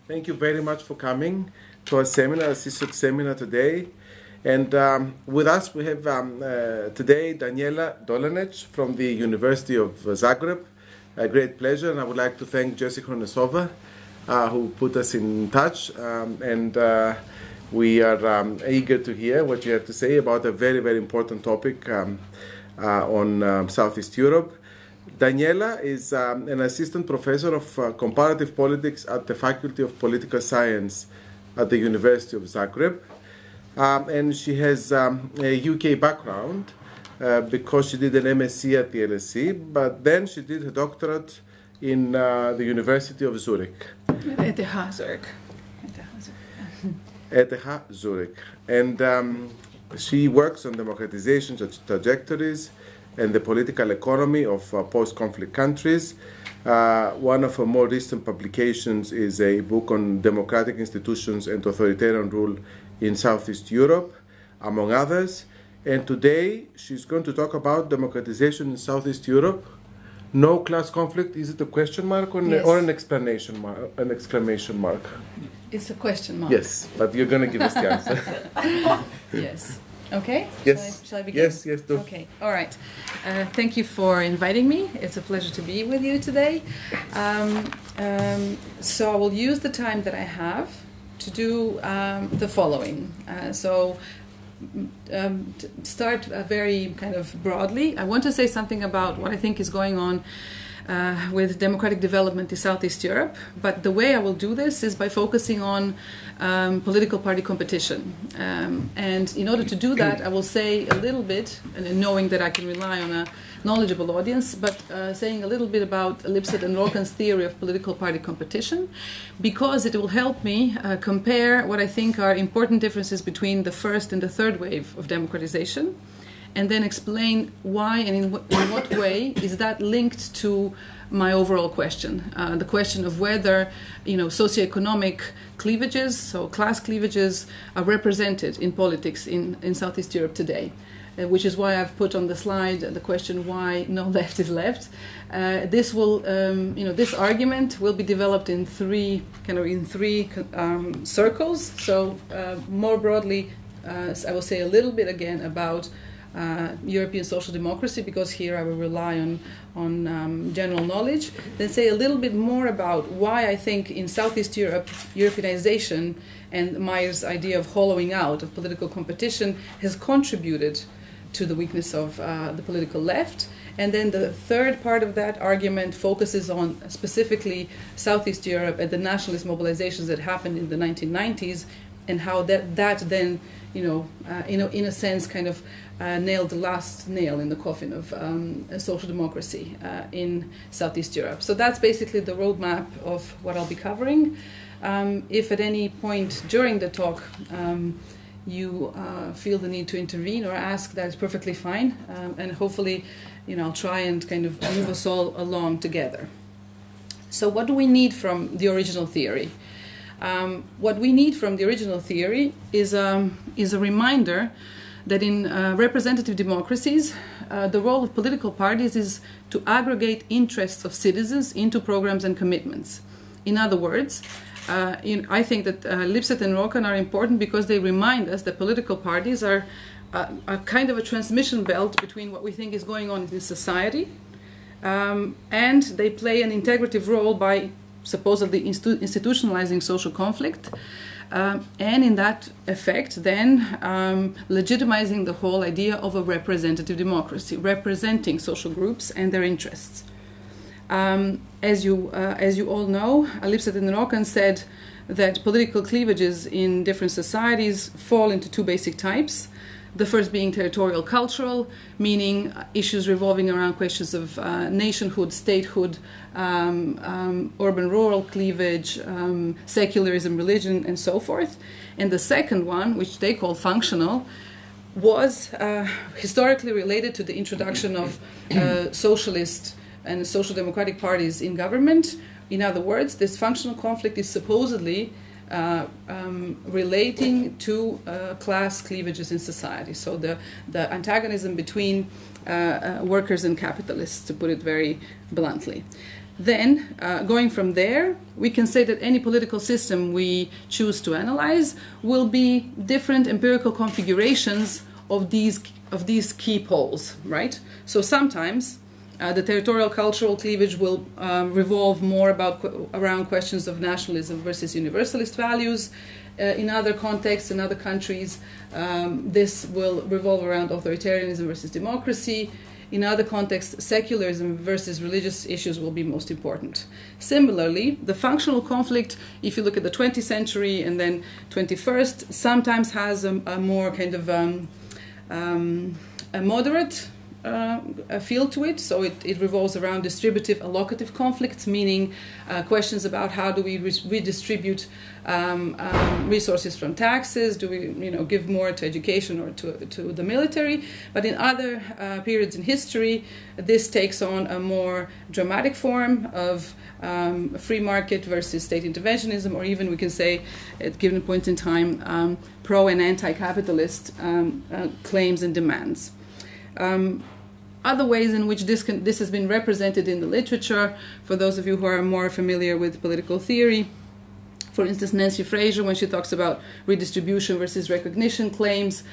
Thank you very much for coming to our seminar, assisted seminar today. And with us we have today Danijela Dolenec from the University of Zagreb. A great pleasure, and I would like to thank Jessica who put us in touch. We are eager to hear what you have to say about a very, very important topic on Southeast Europe. Danijela is an assistant professor of comparative politics at the Faculty of Political Science at the University of Zagreb. And she has a UK background because she did an MSc at the LSE, but then she did her doctorate in the University of Zurich. ETH Zurich. ETH Zurich. And she works on democratization trajectories and the political economy of post-conflict countries. One of her more recent publications is a book on democratic institutions and authoritarian rule in Southeast Europe, among others. And today she's going to talk about democratization in Southeast Europe. No class conflict. Is it a question mark or, yes, or an exclamation mark? An exclamation mark. It's a question mark. Yes, but you're going to give us the answer. Yes. Okay? Yes. Shall I begin? Yes, do. Okay, all right. Thank you for inviting me. It's a pleasure to be with you today. So I will use the time that I have to do the following. Start very kind of broadly. I want to say something about what I think is going on with democratic development in Southeast Europe, but the way I will do this is by focusing on political party competition. And in order to do that, I will say a little bit, and knowing that I can rely on a knowledgeable audience, but saying a little bit about LIPSET and ROKKAN's theory of political party competition, because it will help me compare what I think are important differences between the first and the third wave of democratization, and then explain why and in what way is that linked to my overall question, the question of whether, socioeconomic cleavages, so class cleavages, are represented in politics in Southeast Europe today. Which is why I've put on the slide the question why no left is left. This will, this argument will be developed in three circles. So more broadly, I will say a little bit again about European social democracy, because here I will rely on general knowledge. Then say a little bit more about why I think in Southeast Europe, Europeanization and Meyer's idea of hollowing out of political competition has contributed to the weakness of the political left. And then the third part of that argument focuses on specifically Southeast Europe and the nationalist mobilizations that happened in the 1990s, and how that then, in a sense, kind of nailed the last nail in the coffin of social democracy in Southeast Europe. So that's basically the roadmap of what I'll be covering. If at any point during the talk you feel the need to intervene or ask, that is perfectly fine, and hopefully, I'll try and kind of move us all along together. So what do we need from the original theory? What we need from the original theory is a reminder that in representative democracies, the role of political parties is to aggregate interests of citizens into programs and commitments. In other words, I think that LIPSET and ROKKAN are important because they remind us that political parties are a kind of a transmission belt between what we think is going on in society, and they play an integrative role by supposedly institutionalizing social conflict, and in that effect then legitimizing the whole idea of a representative democracy, representing social groups and their interests. As you all know, LIPSET and ROKKAN said that political cleavages in different societies fall into two basic types. The first being territorial cultural, meaning issues revolving around questions of nationhood, statehood, urban-rural cleavage, secularism, religion, and so forth. And the second one, which they call functional, was historically related to the introduction of socialist and social democratic parties in government. In other words, this functional conflict is supposedly relating to class cleavages in society. So the antagonism between workers and capitalists, to put it very bluntly. Then, going from there, we can say that any political system we choose to analyze will be different empirical configurations of these key poles, right? So sometimes the territorial cultural cleavage will revolve more around questions of nationalism versus universalist values. In other contexts, in other countries, this will revolve around authoritarianism versus democracy. In other contexts, secularism versus religious issues will be most important. Similarly, the functional conflict, if you look at the 20th century and then 21st, sometimes has a more kind of a moderate feel to it. So it revolves around distributive allocative conflicts, meaning questions about how do we redistribute resources from taxes, do we give more to education or to the military. But in other periods in history, this takes on a more dramatic form of free market versus state interventionism, or even we can say at given points in time pro and anti-capitalist claims and demands. Other ways in which this has been represented in the literature, for those of you who are more familiar with political theory, for instance, Nancy Fraser, when she talks about redistribution versus recognition claims,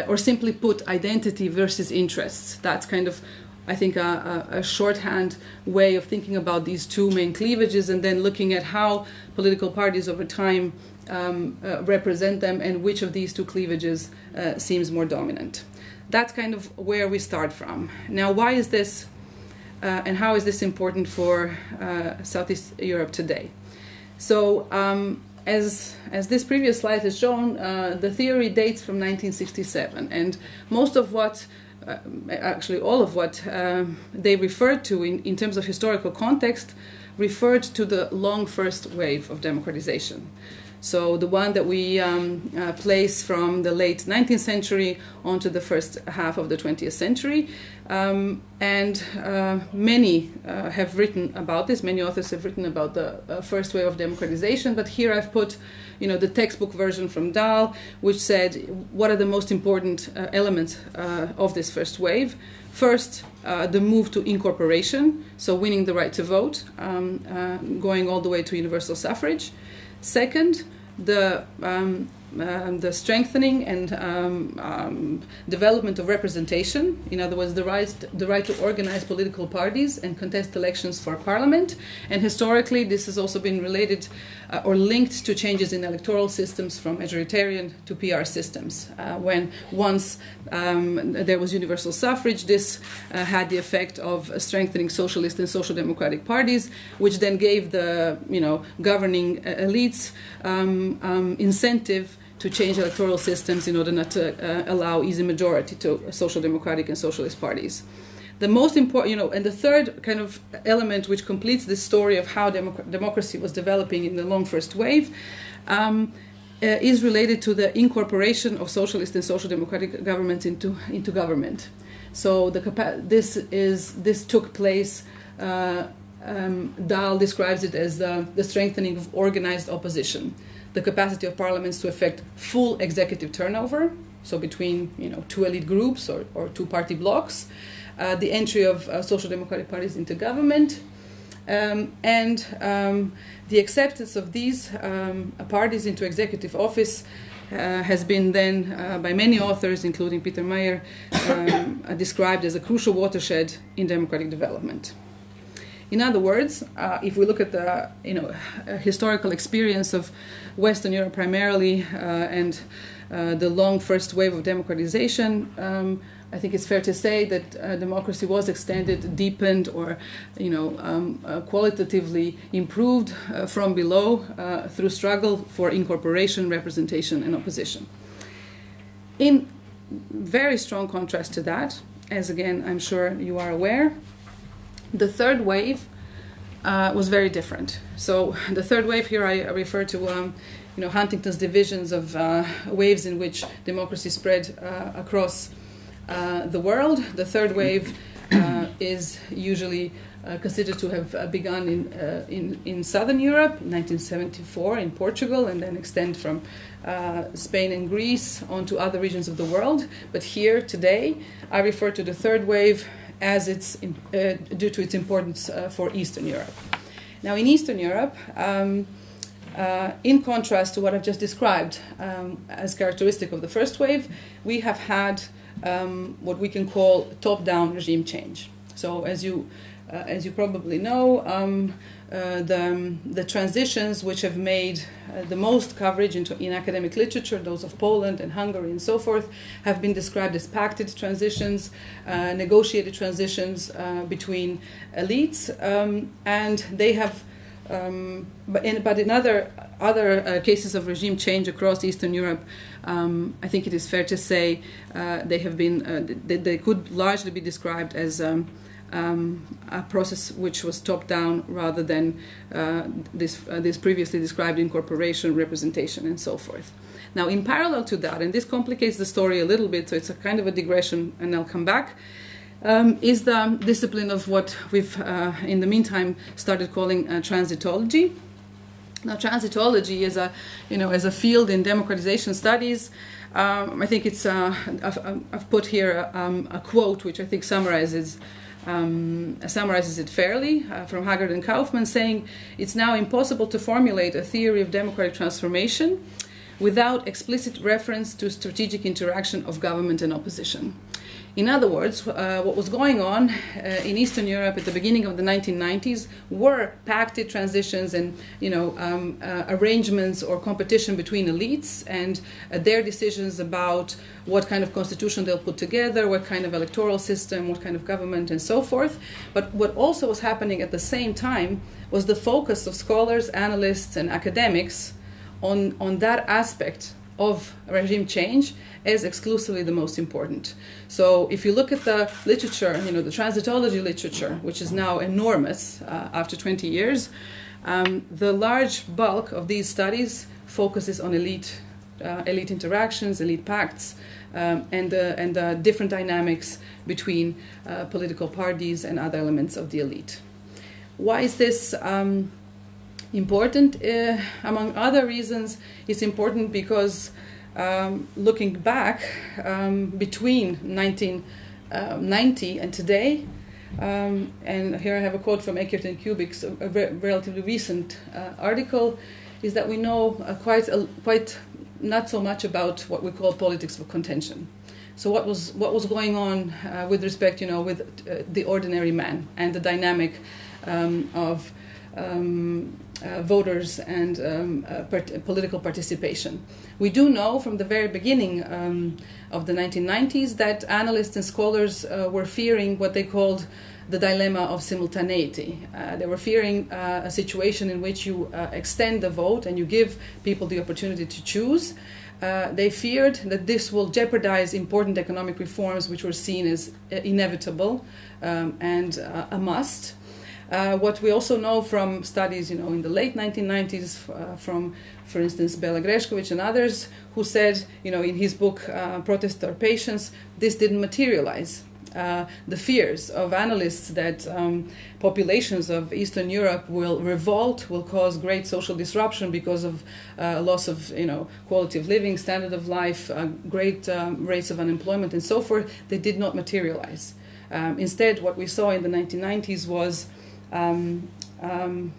or simply put, identity versus interests. That's kind of, I think, a shorthand way of thinking about these two main cleavages, and then looking at how political parties over time represent them and which of these two cleavages seems more dominant. That's kind of where we start from. Now, why is this and how is this important for Southeast Europe today? So, as this previous slide has shown, the theory dates from 1967, and most of what, actually all of what they referred to in terms of historical context referred to the long first wave of democratization. So the one that we place from the late 19th century onto the first half of the 20th century. Many have written about this, many authors have written about the first wave of democratization, but here I've put the textbook version from Dahl, which said what are the most important elements of this first wave. First, the move to incorporation, so winning the right to vote, going all the way to universal suffrage. Second, the strengthening and development of representation. In other words, the right to organize political parties and contest elections for parliament. And historically, this has also been related or linked to changes in electoral systems from majoritarian to PR systems. When once there was universal suffrage, this had the effect of strengthening socialist and social democratic parties, which then gave the governing elites incentive to change electoral systems in order not to allow easy majority to social democratic and socialist parties. The most important, and the third kind of element which completes this story of how democracy was developing in the long first wave is related to the incorporation of socialist and social democratic governments into government. So this took place. Dahl describes it as the strengthening of organized opposition, the capacity of parliaments to effect full executive turnover, so between two elite groups or two party blocks, the entry of social democratic parties into government, and the acceptance of these parties into executive office has been then, by many authors, including Peter Mayer, described as a crucial watershed in democratic development. In other words, if we look at the historical experience of Western Europe primarily and the long first wave of democratization, I think it's fair to say that democracy was extended, deepened, or qualitatively improved from below through struggle for incorporation, representation, and opposition. In very strong contrast to that, as again I'm sure you are aware, the third wave was very different. So the third wave here I refer to Huntington's divisions of waves in which democracy spread across the world. The third wave is usually considered to have begun in Southern Europe in 1974 in Portugal, and then extend from Spain and Greece onto other regions of the world. But here today I refer to the third wave as it's due to its importance for Eastern Europe. Now, in Eastern Europe, in contrast to what I've just described as characteristic of the first wave, we have had what we can call top-down regime change. So, as you probably know, the transitions which have made the most coverage in academic literature, those of Poland and Hungary and so forth, have been described as pacted transitions, negotiated transitions between elites, and they have. But in other cases of regime change across Eastern Europe, I think it is fair to say they have been they could largely be described as a process which was top-down rather than this previously described incorporation, representation, and so forth. Now, in parallel to that, and this complicates the story a little bit, so it's a kind of a digression, and I'll come back, is the discipline of what we've, in the meantime, started calling transitology. Now, transitology is as a field in democratization studies. I think it's I've put here a quote which I think summarizes it fairly from Haggard and Kaufman, saying it's now impossible to formulate a theory of democratic transformation without explicit reference to strategic interaction of government and opposition. In other words, what was going on in Eastern Europe at the beginning of the 1990s were pacted transitions and arrangements or competition between elites and their decisions about what kind of constitution they'll put together, what kind of electoral system, what kind of government, and so forth. But what also was happening at the same time was the focus of scholars, analysts, and academics on that aspect of regime change as exclusively the most important. So if you look at the literature, the transitology literature, which is now enormous after 20 years, the large bulk of these studies focuses on elite interactions, elite pacts, and the different dynamics between political parties and other elements of the elite. Why is this important? Among other reasons, it's important because looking back between 1990 and today, and here I have a quote from Eckert and Kubik's a relatively recent article, is that we know quite not so much about what we call politics of contention. So what was going on with respect, with the ordinary man and the dynamic of voters and political participation. We do know from the very beginning of the 1990s that analysts and scholars were fearing what they called the dilemma of simultaneity. They were fearing a situation in which you extend the vote and you give people the opportunity to choose. They feared that this will jeopardize important economic reforms which were seen as inevitable and a must. What we also know from studies, in the late 1990s, from, for instance, Bela Grešković and others, who said, in his book Protest or Patience, this didn't materialize. The fears of analysts that populations of Eastern Europe will revolt, will cause great social disruption because of loss of quality of living, standard of life, great rates of unemployment, and so forth, they did not materialize. Instead, what we saw in the 1990s was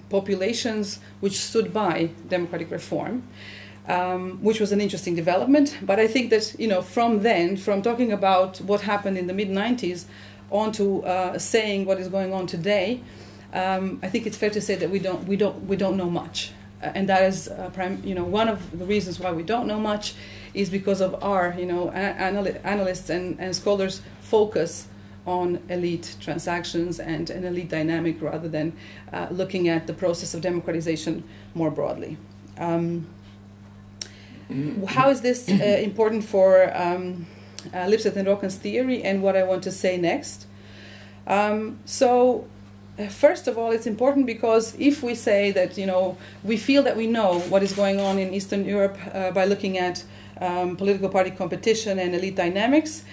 populations which stood by democratic reform, which was an interesting development. But I think that from talking about what happened in the mid-90s on to saying what is going on today, I think it's fair to say that we don't know much, and that is one of the reasons why we don't know much is because of our analysts and scholars' focus on elite transactions and an elite dynamic rather than looking at the process of democratization more broadly. How is this important for Lipset and ROKKAN's theory and what I want to say next? First of all, it's important because if we say that we feel that we know what is going on in Eastern Europe by looking at political party competition and elite dynamics,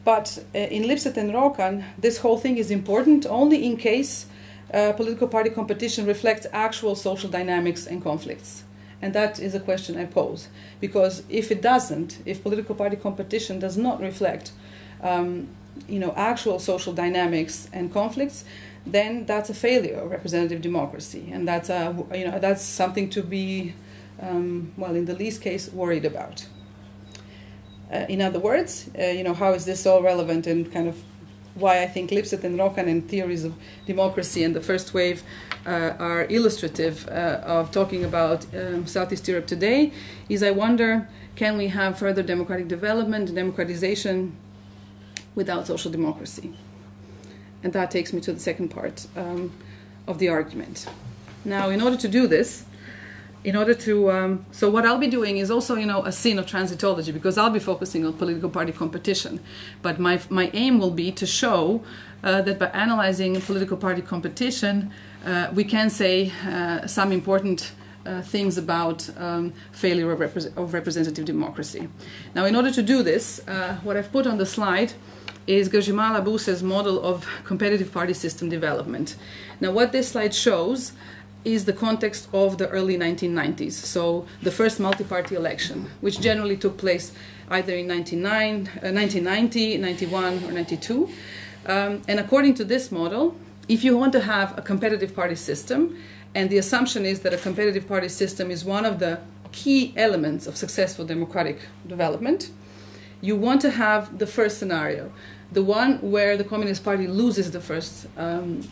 but in Lipset and ROKKAN, this whole thing is important only in case political party competition reflects actual social dynamics and conflicts. And that is a question I pose. Because if it doesn't, if political party competition does not reflect actual social dynamics and conflicts, then that's a failure of representative democracy, and that's something to be, in the least case, worried about. In other words, how is this all relevant, and kind of why I think LIPSET and ROKKAN and theories of democracy and the first wave are illustrative of talking about Southeast Europe today, is I wonder, can we have further democratic development, democratization, without social democracy? And that takes me to the second part of the argument. Now, in order to do this, so what I'll be doing is also, a scene of transitology, because I'll be focusing on political party competition. But my aim will be to show that by analyzing political party competition, we can say some important things about failure of representative democracy. Now, in order to do this, what I've put on the slide is GRZYMALA-BUSSE's model of competitive party system development. Now, what this slide shows is the context of the early 1990s, so the first multi-party election, which generally took place either in 1990, 91, or 92. And according to this model, if you want to have a competitive party system, and the assumption is that a competitive party system is one of the key elements of successful democratic development, you want to have the first scenario, the one where the Communist Party loses the first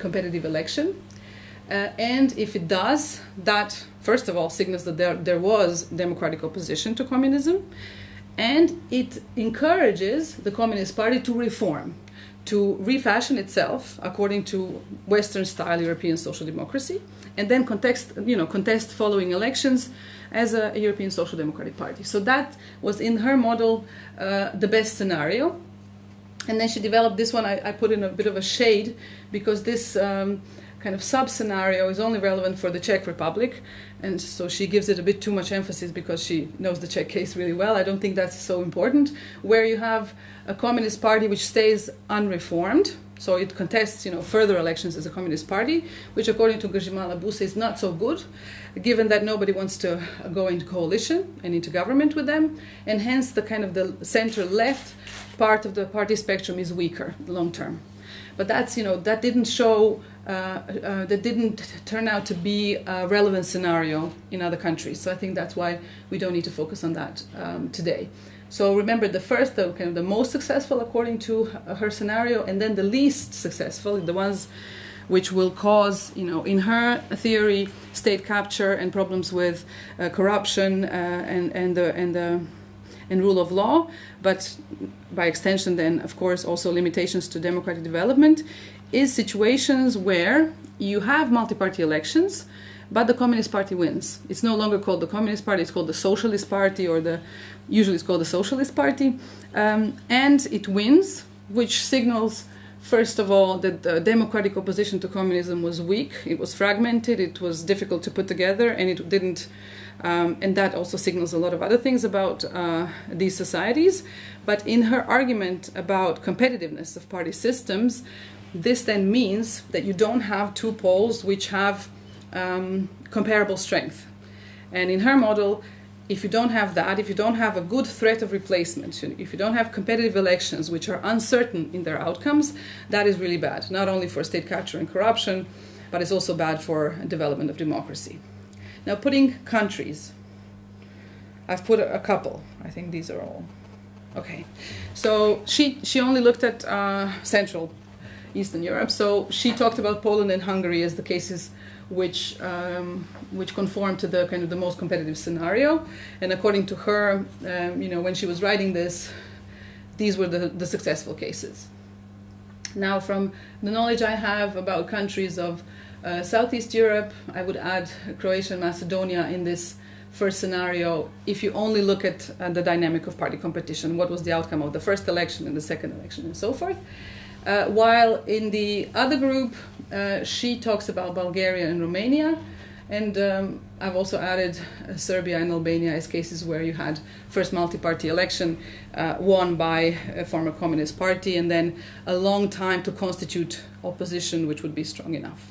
competitive election. And if it does, that first of all signals that there was democratic opposition to communism, and it encourages the Communist Party to reform, to refashion itself according to Western-style European social democracy, and then contest following elections as a European Social Democratic Party. So that was, in her model, the best scenario. And then she developed this one. I put in a bit of a shade, because this kind of sub-scenario is only relevant for the Czech Republic, and so she gives it a bit too much emphasis because she knows the Czech case really well. I don't think that's so important, where you have a Communist Party which stays unreformed, so it contests further elections as a Communist Party, which according to GRZYMALA-BUSSE is not so good, given that nobody wants to go into coalition and into government with them, and hence the kind of the center-left part of the party spectrum is weaker long term. But that's that didn't show that didn't turn out to be a relevant scenario in other countries. So I think that's why we don't need to focus on that today. So remember, the most successful according to her scenario, and then the least successful, the ones which will cause, in her theory, state capture and problems with corruption and rule of law, but by extension then, of course, also limitations to democratic development, is situations where you have multi-party elections, but the Communist Party wins. It's no longer called the Communist Party, it's called the Socialist Party, or usually it's called the Socialist Party, and it wins, which signals, first of all, that the democratic opposition to communism was weak, it was fragmented, it was difficult to put together, and it didn't. And that also signals a lot of other things about these societies. But in her argument about competitiveness of party systems, this then means that you don't have two poles which have comparable strength. And in her model, if you don't have that, if you don't have a good threat of replacement, if you don't have competitive elections which are uncertain in their outcomes, that is really bad, not only for state capture and corruption, but it's also bad for development of democracy. Now, putting countries, I've put a couple. I think these are all. Okay, so she only looked at Central Eastern Europe. So she talked about Poland and Hungary as the cases which conform to the kind of the most competitive scenario. And according to her, when she was writing this, these were the successful cases. Now, from the knowledge I have about countries of Southeast Europe, I would add Croatia and Macedonia in this first scenario. If you only look at the dynamic of party competition, what was the outcome of the first election and the second election and so forth. While in the other group, she talks about Bulgaria and Romania, and I've also added Serbia and Albania as cases where you had first multi-party election won by a former communist party, and then a long time to constitute opposition which would be strong enough.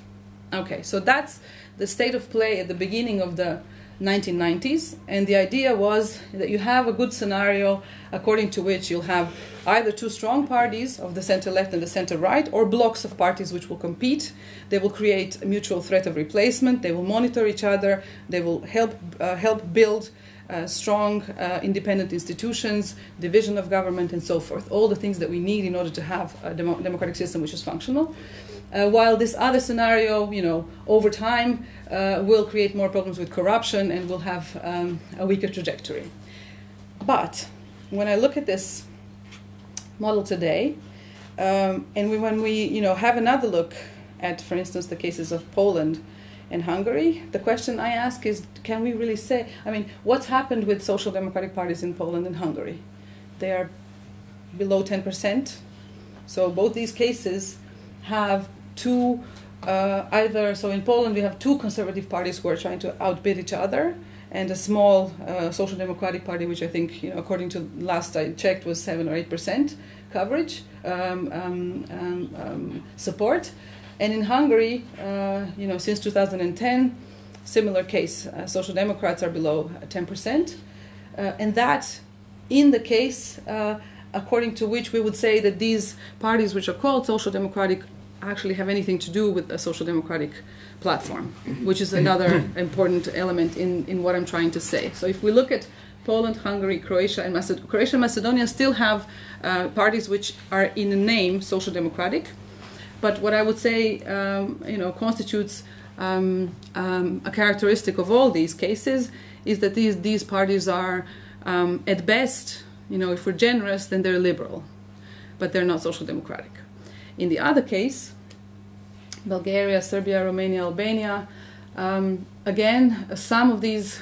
Okay, so that's the state of play at the beginning of the 1990s, and the idea was that you have a good scenario according to which you'll have either two strong parties of the center-left and the center-right, or blocks of parties which will compete. They will create a mutual threat of replacement, they will monitor each other, they will help build strong independent institutions, division of government, and so forth. All the things that we need in order to have a democratic system which is functional. While this other scenario, over time, will create more problems with corruption and will have a weaker trajectory. But when I look at this model today, and when we have another look at, for instance, the cases of Poland and Hungary, the question I ask is, can we really say, what's happened with social democratic parties in Poland and Hungary? They are below 10%. So both these cases have two, so in Poland we have two conservative parties who are trying to outbid each other, and a small social democratic party, which I think, according to last I checked, was 7 or 8% coverage, support. And in Hungary, since 2010, similar case, social democrats are below 10%, and that in the case according to which we would say that these parties which are called social democratic actually have anything to do with a social democratic platform, which is another important element in what I'm trying to say. So if we look at Poland, Hungary, Croatia, and Macedonia still have parties which are in name social democratic, but what I would say constitutes a characteristic of all these cases is that these parties are at best, if we're generous, then they're liberal, but they're not social democratic. In the other case, Bulgaria, Serbia, Romania, Albania, again, some of these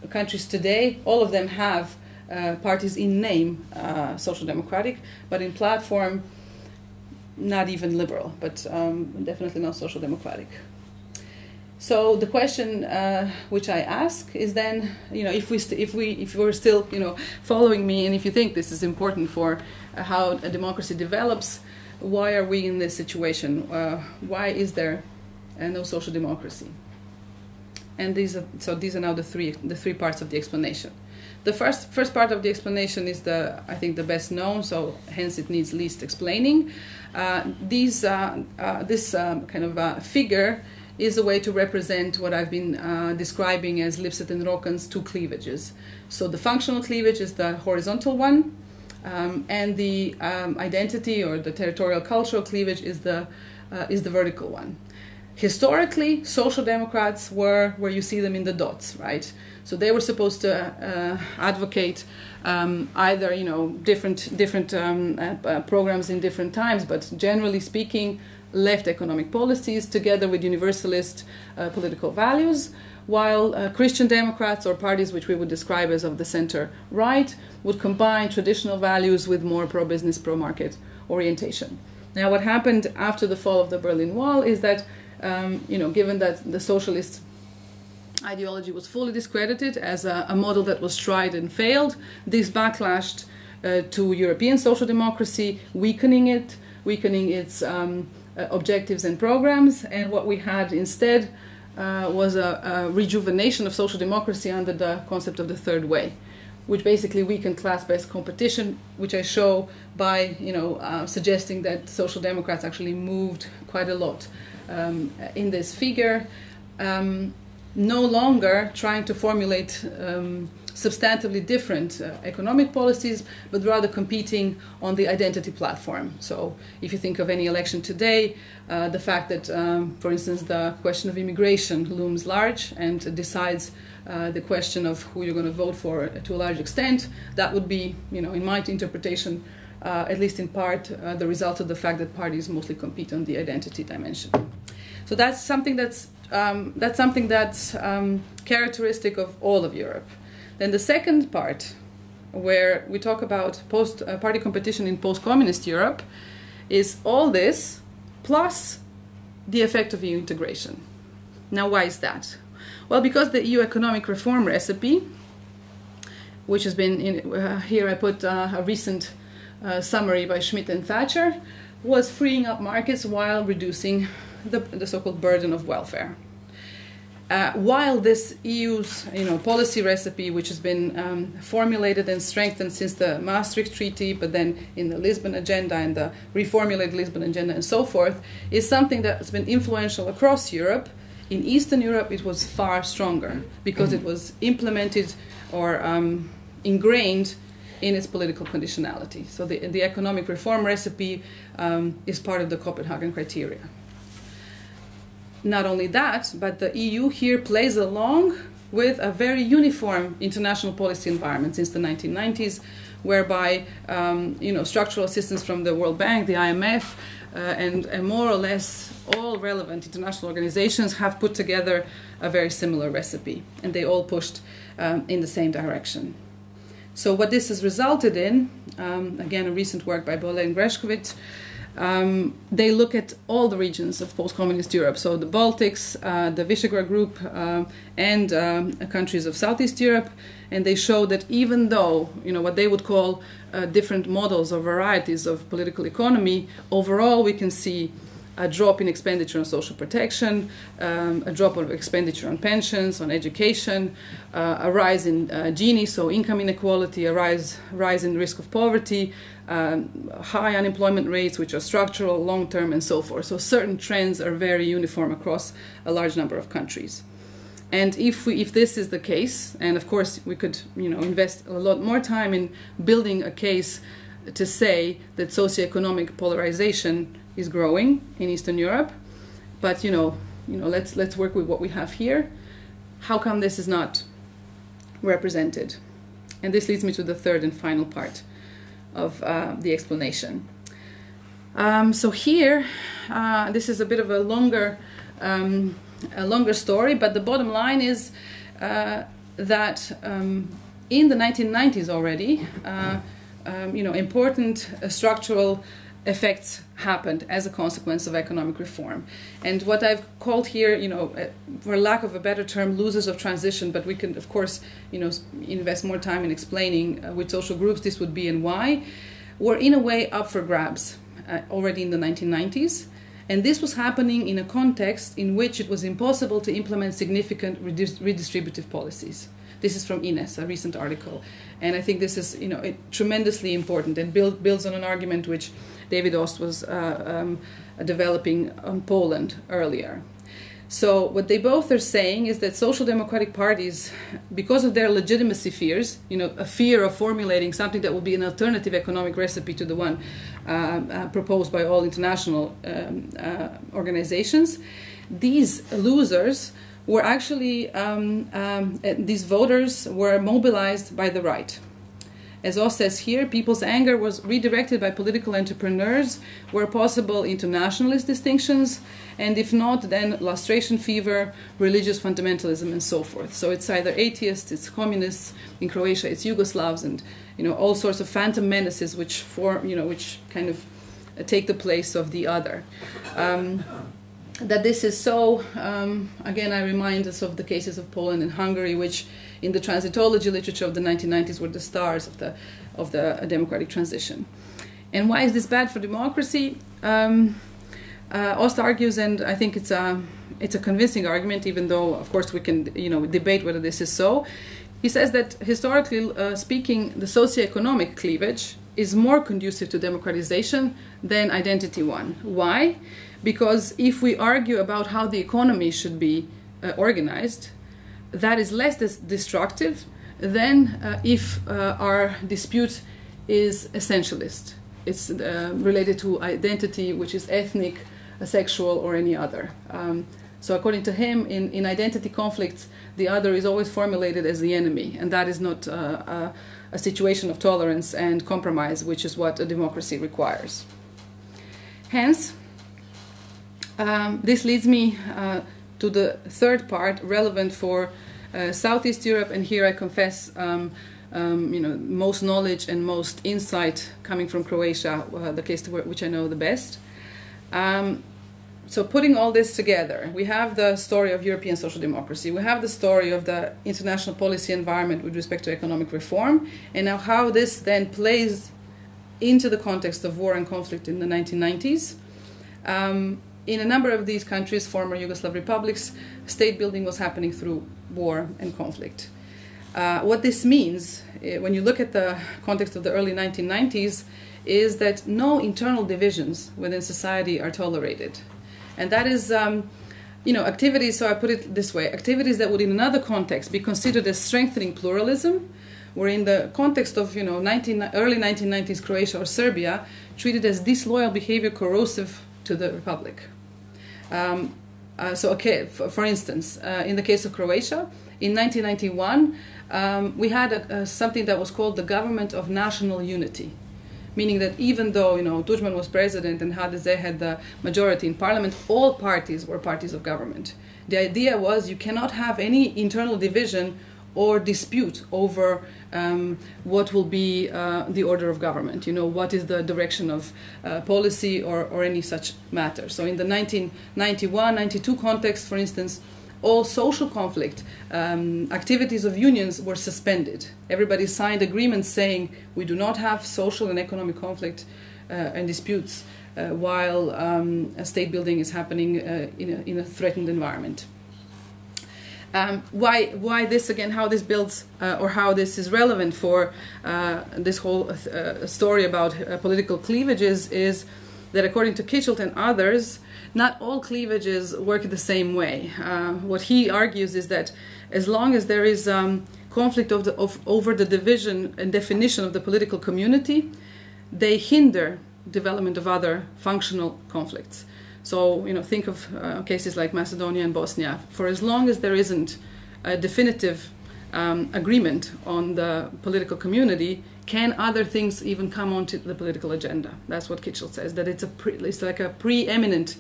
countries today, all of them have parties in name social democratic, but in platform, not even liberal, but definitely not social democratic. So the question which I ask is then, if you're still, following me, and if you think this is important for how a democracy develops, why are we in this situation? Why is there no social democracy? And these are now the three parts of the explanation. The first part of the explanation is I think the best known, so hence it needs least explaining. This kind of figure is a way to represent what I've been describing as Lipset and ROKKAN's two cleavages. So the functional cleavage is the horizontal one, and the identity or the territorial cultural cleavage is the vertical one. Historically, social democrats were where you see them in the dots, right? So they were supposed to advocate either different programs in different times, but generally speaking, left economic policies together with universalist political values, while Christian Democrats, or parties which we would describe as of the center-right, would combine traditional values with more pro-business, pro-market orientation. Now, what happened after the fall of the Berlin Wall is that, given that the socialist ideology was fully discredited as a model that was tried and failed, this backlashed to European social democracy, weakening its objectives and programs, and what we had instead was a rejuvenation of social democracy under the concept of the third way, which basically weakened class-based competition, which I show by suggesting that social democrats actually moved quite a lot in this figure, no longer trying to formulate substantively different economic policies, but rather competing on the identity platform. So if you think of any election today, the fact that, for instance, the question of immigration looms large and decides the question of who you're going to vote for to a large extent, that would be, in my interpretation, at least in part, the result of the fact that parties mostly compete on the identity dimension. So that's something that's characteristic of all of Europe. Then the second part, where we talk about party competition in post-communist Europe, is all this plus the effect of EU integration. Now, why is that? Well, because the EU economic reform recipe, which has been here I put a recent summary by Schmidt and Thatcher, was freeing up markets while reducing the so-called burden of welfare. while this EU's policy recipe, which has been formulated and strengthened since the Maastricht Treaty, but then in the Lisbon Agenda and the reformulated Lisbon Agenda and so forth, is something that's been influential across Europe. In Eastern Europe, it was far stronger because it was implemented or ingrained in its political conditionality. So the economic reform recipe is part of the Copenhagen criteria. Not only that, but the EU here plays along with a very uniform international policy environment since the 1990s, whereby structural assistance from the World Bank, the IMF, and more or less all relevant international organizations have put together a very similar recipe, and they all pushed in the same direction. So what this has resulted in, again, a recent work by Bolle and Greshkovich, they look at all the regions of post-communist Europe, so the Baltics, the Visegrad Group, and countries of Southeast Europe, and they show that even though, what they would call different models or varieties of political economy, overall we can see a drop in expenditure on social protection, a drop of expenditure on pensions, on education, a rise in Gini, so income inequality, a rise in risk of poverty, high unemployment rates, which are structural, long-term, and so forth. So certain trends are very uniform across a large number of countries. And if this is the case, and of course we could invest a lot more time in building a case to say that socioeconomic polarization is growing in Eastern Europe, but let's work with what we have here. How come this is not represented? And this leads me to the third and final part of the explanation. So here, this is a bit of a longer story, but the bottom line is that in the 1990s already, important structural effects happened as a consequence of economic reform. And what I've called here, for lack of a better term, losers of transition, but we can, of course, invest more time in explaining which social groups this would be and why, were in a way up for grabs already in the 1990s. And this was happening in a context in which it was impossible to implement significant redistributive policies. This is from Ines, a recent article. And I think this is tremendously important and builds on an argument which David Ost was developing on Poland earlier. So what they both are saying is that social democratic parties, because of their legitimacy fears, a fear of formulating something that would be an alternative economic recipe to the one proposed by all international organizations, these losers were actually, these voters were mobilized by the right. As Ost says here, people's anger was redirected by political entrepreneurs where possible into nationalist distinctions, and if not, then lustration fever, religious fundamentalism, and so forth. So it's either atheists, it's communists, in Croatia it's Yugoslavs, and all sorts of phantom menaces which which kind of take the place of the other. That this is so, again, I remind us of the cases of Poland and Hungary, which in the transitology literature of the 1990s were the stars of the democratic transition. And why is this bad for democracy? Ost argues, and I think it's a convincing argument, even though, of course, we can debate whether this is so. He says that historically speaking, the socioeconomic cleavage is more conducive to democratization than identity one. Why? Because if we argue about how the economy should be organized, that is less destructive than if our dispute is essentialist. It's related to identity, which is ethnic, sexual, or any other. So according to him, in identity conflicts, the other is always formulated as the enemy, and that is not a situation of tolerance and compromise, which is what a democracy requires. Hence, this leads me to the third part, relevant for Southeast Europe, and here I confess, most knowledge and most insight coming from Croatia, the case which I know the best. So putting all this together, we have the story of European social democracy, we have the story of the international policy environment with respect to economic reform, and now how this then plays into the context of war and conflict in the 1990s. in a number of these countries, former Yugoslav republics, state building was happening through war and conflict. What this means, when you look at the context of the early 1990s, is that no internal divisions within society are tolerated. And that is, activities, so I put it this way, activities that would in another context be considered as strengthening pluralism, were in the context of, early 1990s Croatia or Serbia, treated as disloyal behavior corrosive to the republic. For instance, in the case of Croatia, in 1991, we had something that was called the Government of National Unity, meaning that even though Tudjman was president and HDZ had the majority in parliament, all parties were parties of government. The idea was you cannot have any internal division or dispute over what will be the order of government, what is the direction of policy or any such matter. So in the 1991-92 context, for instance, all social conflict activities of unions were suspended. Everybody signed agreements saying we do not have social and economic conflict and disputes while state building is happening in a threatened environment. Why this again? How this builds or how this is relevant for this whole story about political cleavages is that according to Kitchelt and others, not all cleavages work the same way. What he argues is that as long as there is conflict over the division and definition of the political community, they hinder development of other functional conflicts. So, think of cases like Macedonia and Bosnia. For as long as there isn't a definitive agreement on the political community, can other things even come onto the political agenda? That's what Kitchell says, that it's like a preeminent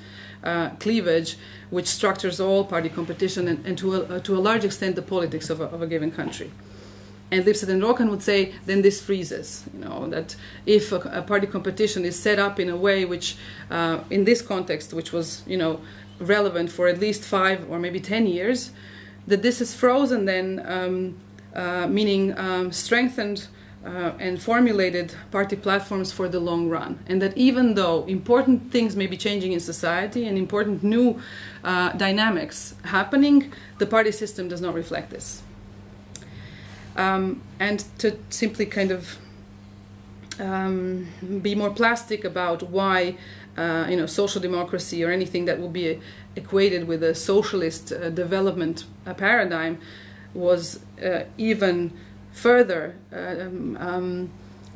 cleavage which structures all party competition and to a large extent the politics of a given country. And Lipset and ROKKAN would say, then this freezes, that if a party competition is set up in a way which, in this context, which was, relevant for at least 5 or maybe 10 years, that this is frozen then, meaning strengthened and formulated party platforms for the long run. And that even though important things may be changing in society and important new dynamics happening, the party system does not reflect this. And to simply kind of be more plastic about why social democracy or anything that will be equated with a socialist development paradigm was even further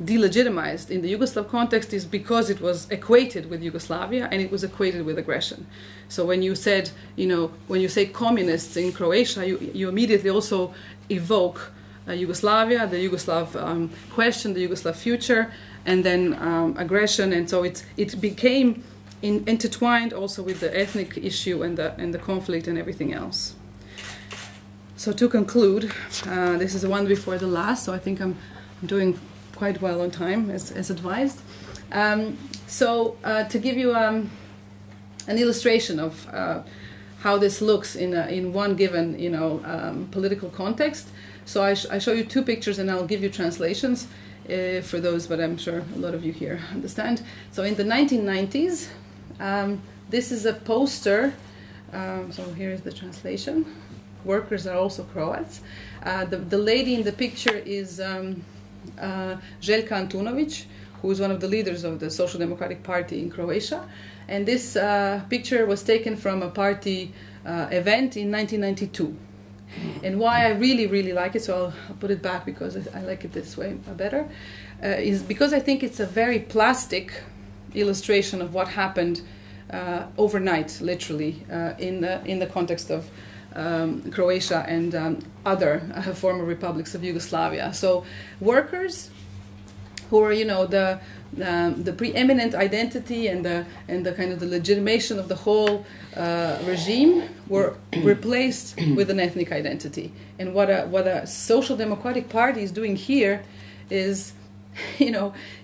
delegitimized in the Yugoslav context is because it was equated with Yugoslavia and it was equated with aggression. So when you said, when you say communists in Croatia, you immediately also evoke Yugoslavia, the Yugoslav question, the Yugoslav future, and then aggression, and so it became intertwined also with the ethnic issue and the conflict and everything else. So to conclude, this is the one before the last, so I think I'm doing quite well on time as advised. To give you an illustration of how this looks in one given political context. So I show you 2 pictures and I'll give you translations for those, but I'm sure a lot of you here understand. So in the 1990s, this is a poster. So here is the translation. Workers are also Croats. The lady in the picture is Željka Antunović, who is one of the leaders of the Social Democratic Party in Croatia. And this picture was taken from a party event in 1992. And why I really, really like it, so I'll put it back because I like it this way better, is because I think it's a very plastic illustration of what happened overnight, literally, in the context of Croatia and other former republics of Yugoslavia. So workers who are, the preeminent identity and the kind of the legitimation of the whole regime were replaced with an ethnic identity. And what a social democratic party is doing here is,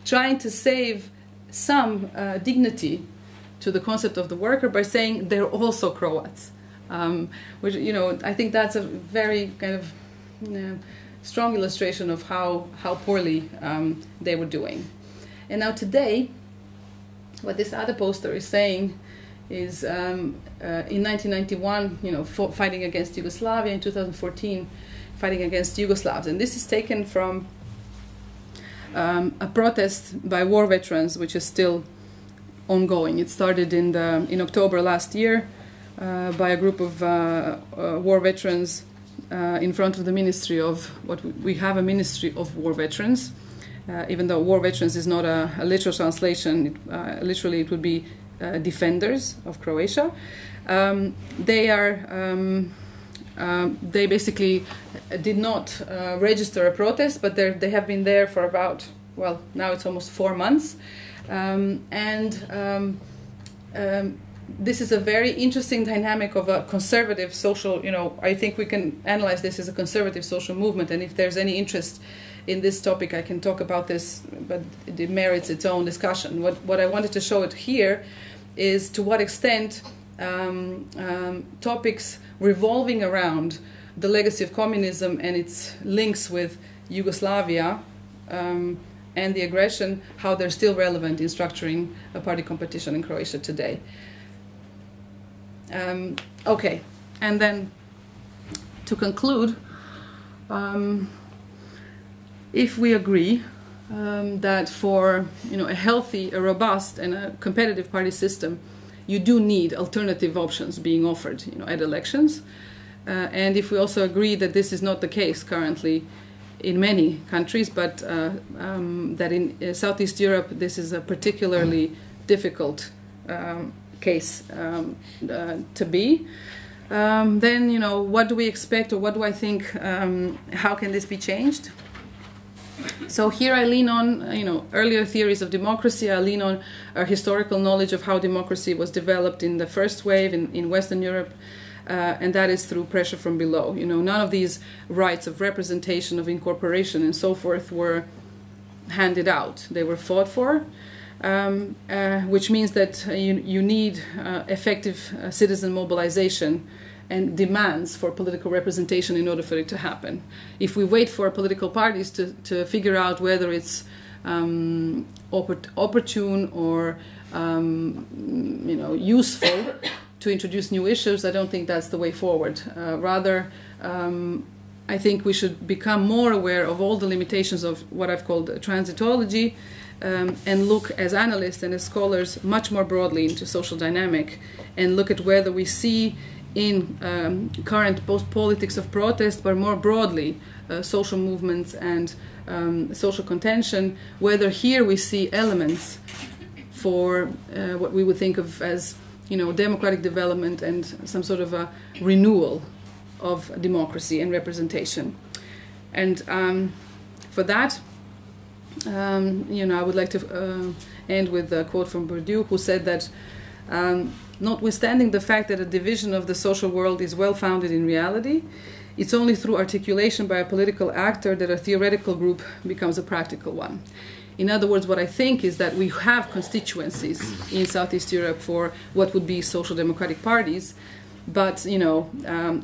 trying to save some dignity to the concept of the worker by saying they're also Croats, which I think that's a very kind of strong illustration of how poorly they were doing. And now today, what this other poster is saying is in 1991, fighting against Yugoslavia, in 2014, fighting against Yugoslavs. And this is taken from a protest by war veterans, which is still ongoing. It started in October last year by a group of war veterans in front of the Ministry of, we have a Ministry of War Veterans, even though War Veterans is not a literal translation, literally it would be Defenders of Croatia. They basically did not register a protest, but they have been there for about, well, now it's almost 4 months. This is a very interesting dynamic of a conservative social, I think we can analyze this as a conservative social movement, and if there's any interest in this topic I can talk about this, but it merits its own discussion. What I wanted to show it here is to what extent topics revolving around the legacy of communism and its links with Yugoslavia and the aggression, how they're still relevant in structuring a party competition in Croatia today. Okay, and then to conclude, if we agree that for a healthy, a robust and a competitive party system, you do need alternative options being offered at elections, and if we also agree that this is not the case currently in many countries, but that in Southeast Europe this is a particularly difficult case to be, then what do we expect, or what do I think, how can this be changed? So here I lean on earlier theories of democracy. I lean on our historical knowledge of how democracy was developed in the first wave in Western Europe, and that is through pressure from below. None of these rights of representation, of incorporation and so forth were handed out. They were fought for, which means that you need effective citizen mobilization and demands for political representation in order for it to happen. If we wait for political parties to figure out whether it's opportune or useful to introduce new issues, I don't think that's the way forward. Rather, I think we should become more aware of all the limitations of what I've called transitology, and look as analysts and as scholars much more broadly into social dynamic, and look at whether we see in current politics of protest, but more broadly social movements and social contention, whether here we see elements for what we would think of as democratic development and some sort of a renewal of democracy and representation. And for that, I would like to end with a quote from Bourdieu, who said that notwithstanding the fact that a division of the social world is well founded in reality, it's only through articulation by a political actor that a theoretical group becomes a practical one. In other words, what I think is that we have constituencies in Southeast Europe for what would be social democratic parties, but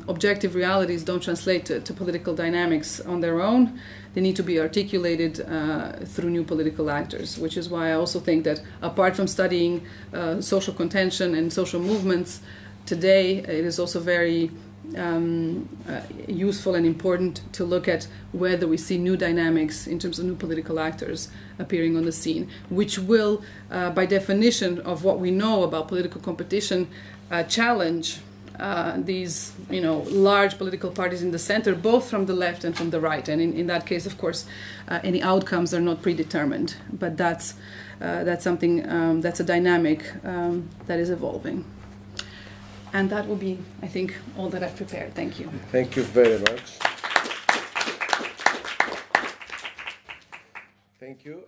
objective realities don't translate to political dynamics on their own. They need to be articulated through new political actors, which is why I also think that apart from studying social contention and social movements, today it is also very useful and important to look at whether we see new dynamics in terms of new political actors appearing on the scene, which will, by definition of what we know about political competition, challenge these large political parties in the center, both from the left and from the right. And in that case, of course, any outcomes are not predetermined, but that's something, that's a dynamic that is evolving. And that will be, I think, all that I've prepared. Thank you. Thank you very much. Thank you.